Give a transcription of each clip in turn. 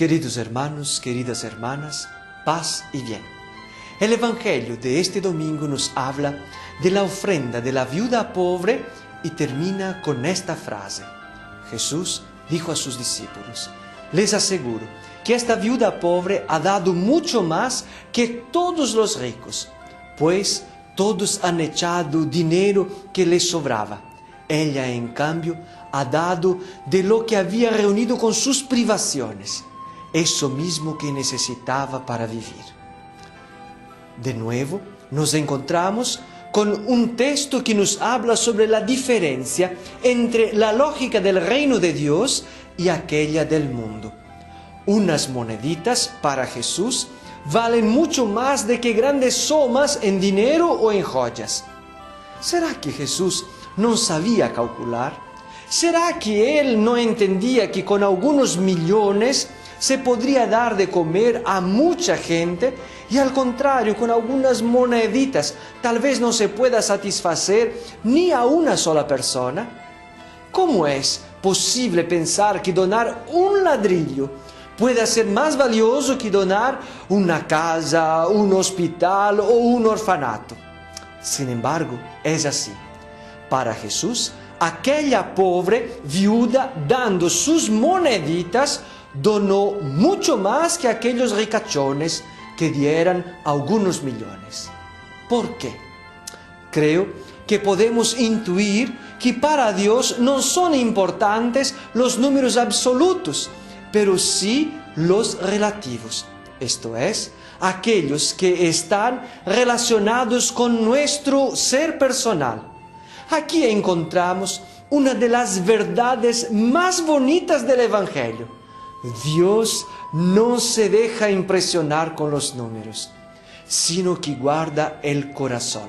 Queridos hermanos, queridas hermanas, paz y bien. El Evangelio de este domingo nos habla de la ofrenda de la viuda pobre y termina con esta frase. Jesús dijo a sus discípulos: les aseguro que esta viuda pobre ha dado mucho más que todos los ricos, pues todos han echado dinero que les sobraba. Ella, en cambio, ha dado de lo que había reunido con sus privaciones, eso mismo que necesitaba para vivir. De nuevo, nos encontramos con un texto que nos habla sobre la diferencia entre la lógica del reino de Dios y aquella del mundo. Unas moneditas para Jesús valen mucho más de que grandes sumas en dinero o en joyas. ¿Será que Jesús no sabía calcular? ¿Será que Él no entendía que con algunos millones se podría dar de comer a mucha gente y al contrario, con algunas moneditas tal vez no se pueda satisfacer ni a una sola persona? ¿Cómo es posible pensar que donar un ladrillo puede ser más valioso que donar una casa, un hospital o un orfanato? Sin embargo, es así. Para Jesús, aquella pobre viuda, dando sus moneditas, donó mucho más que aquellos ricachones que dieran algunos millones. ¿Por qué? Creo que podemos intuir que para Dios no son importantes los números absolutos, pero sí los relativos, esto es, aquellos que están relacionados con nuestro ser personal. Aquí encontramos una de las verdades más bonitas del Evangelio. Dios no se deja impresionar con los números, sino que guarda el corazón.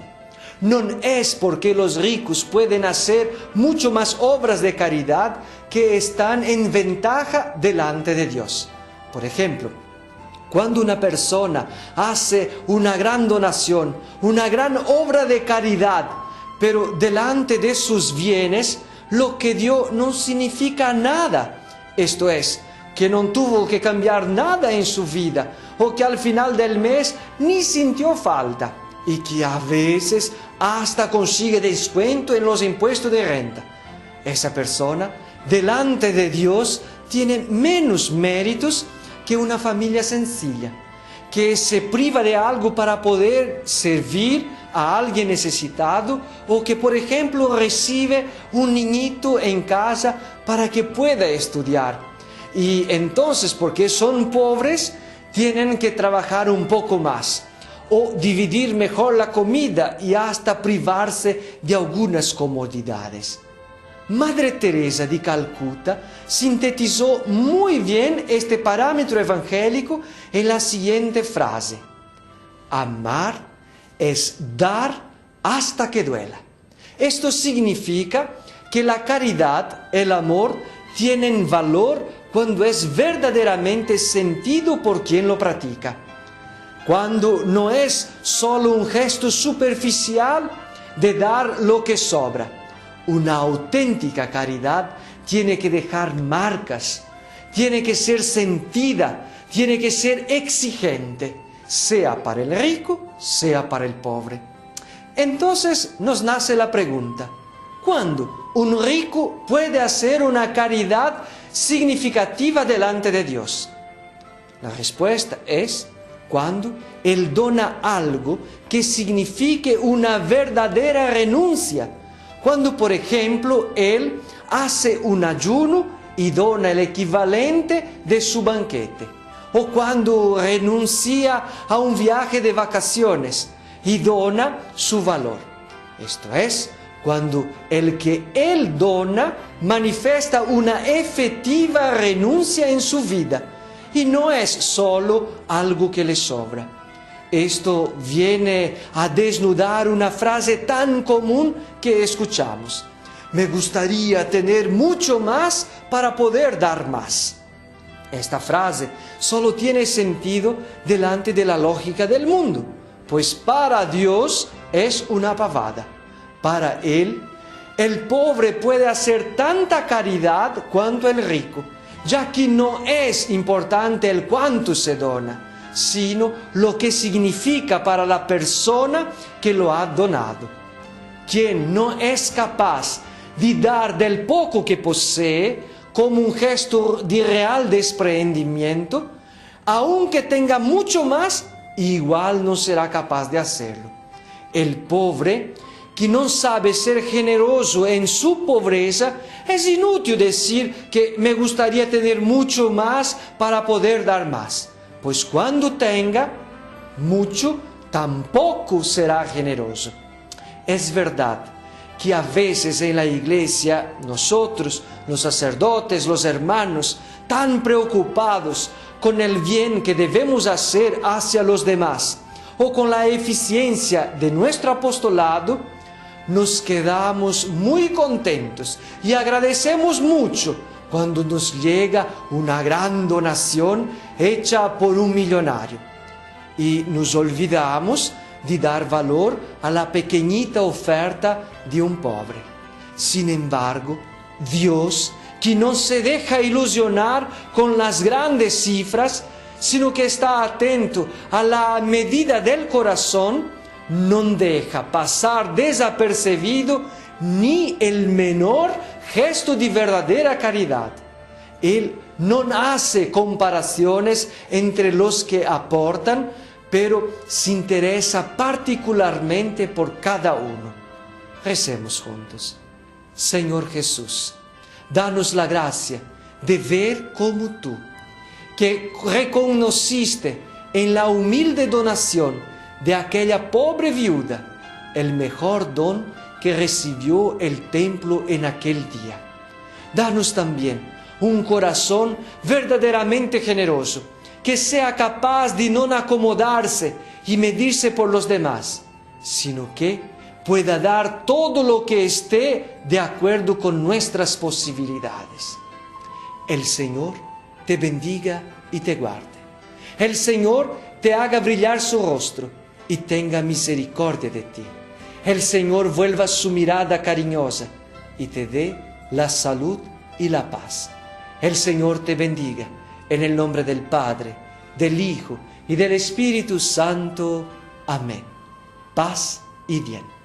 No es porque los ricos pueden hacer mucho más obras de caridad que están en ventaja delante de Dios. Por ejemplo, cuando una persona hace una gran donación, una gran obra de caridad, pero delante de sus bienes, lo que dio no significa nada. Esto es, que no tuvo que cambiar nada en su vida, o que al final del mes ni sintió falta, y que a veces hasta consigue descuento en los impuestos de renta. Esa persona, delante de Dios, tiene menos méritos que una familia sencilla, que se priva de algo para poder servir a alguien necesitado, o que, por ejemplo, recibe un niñito en casa para que pueda estudiar. Y entonces, porque son pobres, tienen que trabajar un poco más, o dividir mejor la comida y hasta privarse de algunas comodidades. Madre Teresa de Calcuta sintetizó muy bien este parámetro evangélico en la siguiente frase: amar es dar hasta que duela. Esto significa que la caridad, el amor, tienen valor cuando es verdaderamente sentido por quien lo practica. Cuando no es solo un gesto superficial de dar lo que sobra. Una auténtica caridad tiene que dejar marcas, tiene que ser sentida, tiene que ser exigente, sea para el rico, sea para el pobre. Entonces nos nace la pregunta: ¿cuándo un rico puede hacer una caridad significativa delante de Dios? La respuesta es cuando él dona algo que signifique una verdadera renuncia. Cuando, por ejemplo, él hace un ayuno y dona el equivalente de su banquete. O cuando renuncia a un viaje de vacaciones y dona su valor. Esto es, cuando el que él dona manifiesta una efectiva renuncia en su vida y no es solo algo que le sobra. Esto viene a desnudar una frase tan común que escuchamos: me gustaría tener mucho más para poder dar más. Esta frase solo tiene sentido delante de la lógica del mundo, pues para Dios es una pavada. Para Él, el pobre puede hacer tanta caridad cuanto el rico, ya que no es importante el cuánto se dona, sino lo que significa para la persona que lo ha donado. Quien no es capaz de dar del poco que posee como un gesto de real desprendimiento, aunque tenga mucho más, igual no será capaz de hacerlo. El pobre que no sabe ser generoso en su pobreza, es inútil decir que me gustaría tener mucho más para poder dar más, pues cuando tenga mucho, tampoco será generoso. Es verdad que a veces en la iglesia nosotros, los sacerdotes, los hermanos, tan preocupados con el bien que debemos hacer hacia los demás o con la eficiencia de nuestro apostolado, nos quedamos muy contentos y agradecemos mucho cuando nos llega una gran donación hecha por un millonario. Y nos olvidamos de dar valor a la pequeñita oferta de un pobre. Sin embargo, Dios, que no se deja ilusionar con las grandes cifras, sino que está atento a la medida del corazón, no deja pasar desapercibido ni el menor gesto de verdadera caridad. Él no hace comparaciones entre los que aportan, pero se interesa particularmente por cada uno. Recemos juntos. Señor Jesús, danos la gracia de ver como tú, que reconociste en la humilde donación de aquella pobre viuda el mejor don que recibió el templo en aquel día. Danos también un corazón verdaderamente generoso, que sea capaz de no acomodarse y medirse por los demás, sino que pueda dar todo lo que esté de acuerdo con nuestras posibilidades. El Señor te bendiga y te guarde. El Señor te haga brillar su rostro y tenga misericordia de ti. El Señor vuelva su mirada cariñosa y te dé la salud y la paz. El Señor te bendiga, en el nombre del Padre, del Hijo y del Espíritu Santo. Amén. Paz y bien.